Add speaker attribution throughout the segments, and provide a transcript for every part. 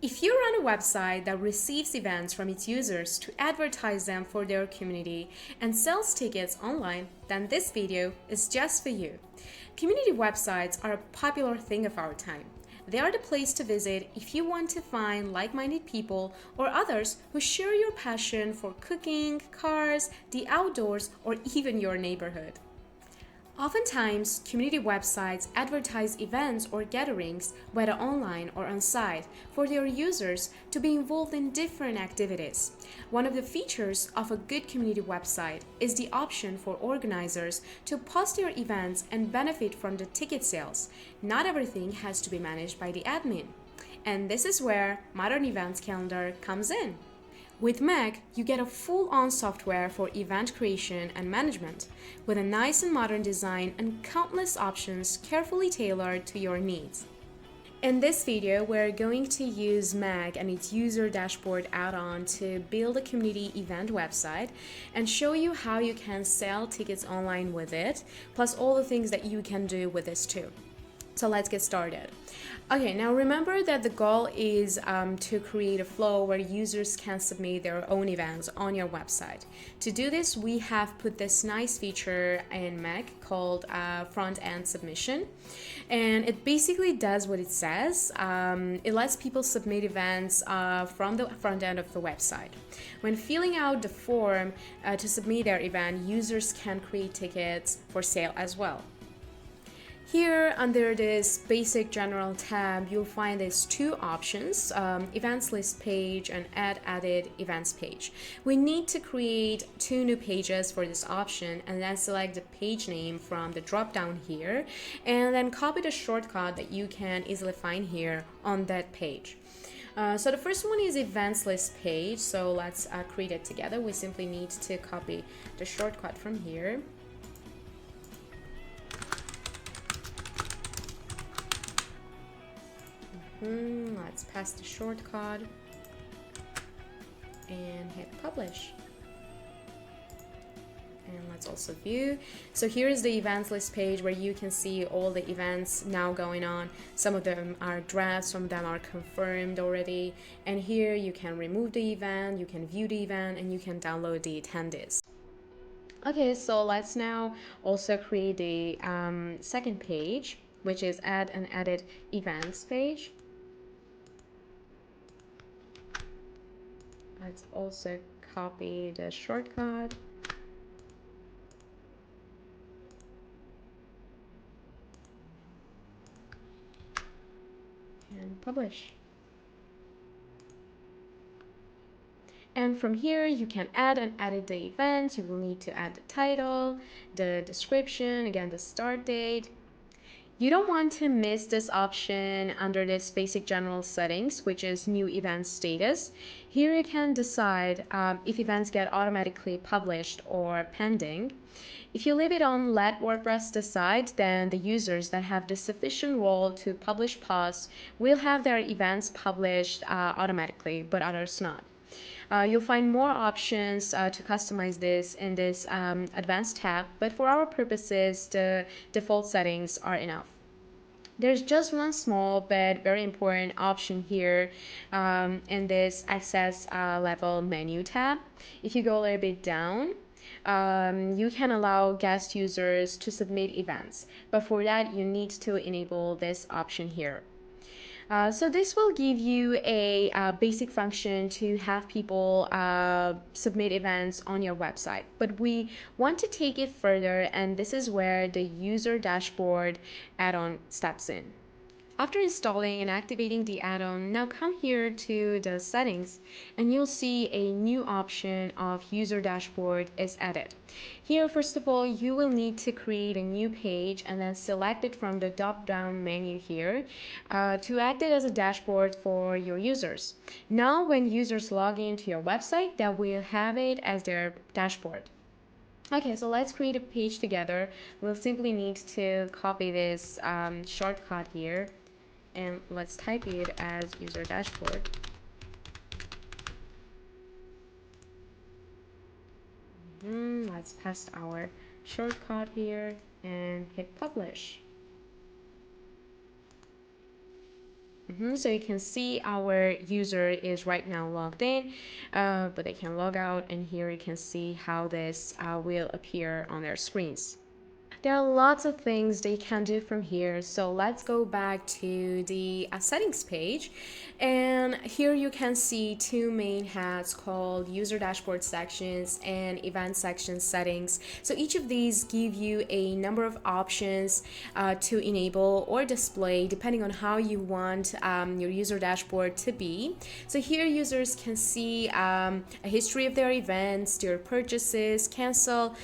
Speaker 1: If you run a website that receives events from its users to advertise them for their community and sells tickets online, then this video is just for you. Community websites are a popular thing of our time. They are the place to visit if you want to find like-minded people or others who share your passion for cooking, cars, the outdoors, or even your neighborhood. Oftentimes, community websites advertise events or gatherings, whether online or on site, for their users to be involved in different activities. One of the features of a good community website is the option for organizers to post their events and benefit from the ticket sales. Not everything has to be managed by the admin. And this is where Modern Events Calendar comes in. With MEC, you get a full-on software for event creation and management, with a nice and modern design and countless options carefully tailored to your needs. In this video, we're going to use MEC and its user dashboard add-on to build a community event website and show you how you can sell tickets online with it, plus all the things that you can do with this too. So let's get started. Okay, now remember that the goal is to create a flow where users can submit their own events on your website. To do this, we have put this nice feature in MEC called front-end submission. And it basically does what it says. It lets people submit events from the front end of the website. When filling out the form to submit their event, users can create tickets for sale as well. Here, under this basic general tab, you'll find these two options, events list page and add added events page. We need to create two new pages for this option and then select the page name from the drop down here and then copy the shortcut that you can easily find here on that page. So the first one is events list page, so let's create it together. We simply need to copy the shortcut from here. Let's paste the shortcut and hit publish. And let's also view. So here is the events list page where you can see all the events now going on. Some of them are drafts, some of them are confirmed already. And here you can remove the event, you can view the event, and you can download the attendees. Okay, so let's now also create the second page, which is add and edit events page. Let's also copy the shortcut and publish. And from here, you can add and edit the events. You will need to add the title, the description, again, the start date. You don't want to miss this option under this basic general settings, which is new event status. Here you can decide if events get automatically published or pending. If you leave it on let WordPress decide, then the users that have the sufficient role to publish posts will have their events published automatically, but others not. You'll find more options to customize this in this advanced tab, but for our purposes, the default settings are enough. There's just one small but very important option here in this access level menu tab. If you go a little bit down, you can allow guest users to submit events, but for that you need to enable this option here. So this will give you a basic function to have people submit events on your website. But we want to take it further, and this is where the user dashboard add-on steps in. After installing and activating the add-on, now come here to the settings and you'll see a new option of user dashboard is added. Here, first of all, you will need to create a new page and then select it from the drop-down menu here to act it as a dashboard for your users. Now, when users log into your website, they will have it as their dashboard. Okay, so let's create a page together. We'll simply need to copy this shortcut here and let's type it as user dashboard. Let's paste our shortcut here and hit publish. So you can see our user is right now logged in, but they can log out, and here you can see how this will appear on their screens. There are lots of things they can do from here. So let's go back to the settings page. And here you can see two main hats called user dashboard sections and event section settings. So each of these give you a number of options to enable or display depending on how you want your user dashboard to be. So here users can see a history of their events, their purchases, cancel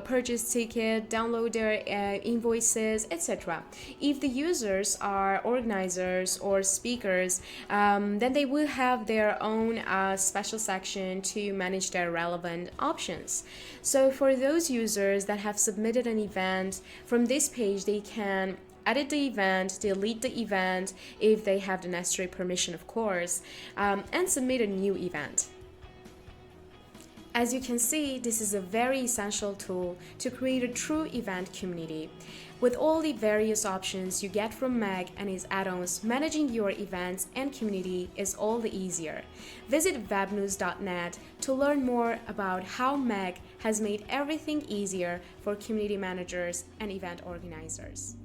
Speaker 1: purchase ticket, download their invoices, etc. If the users are organizers or speakers, then they will have their own special section to manage their relevant options. So for those users that have submitted an event, from this page they can edit the event, delete the event if they have the necessary permission, of course, and submit a new event. As you can see, this is a very essential tool to create a true event community. With all the various options you get from MEC and its add-ons, managing your events and community is all the easier. Visit webnews.net to learn more about how MEC has made everything easier for community managers and event organizers.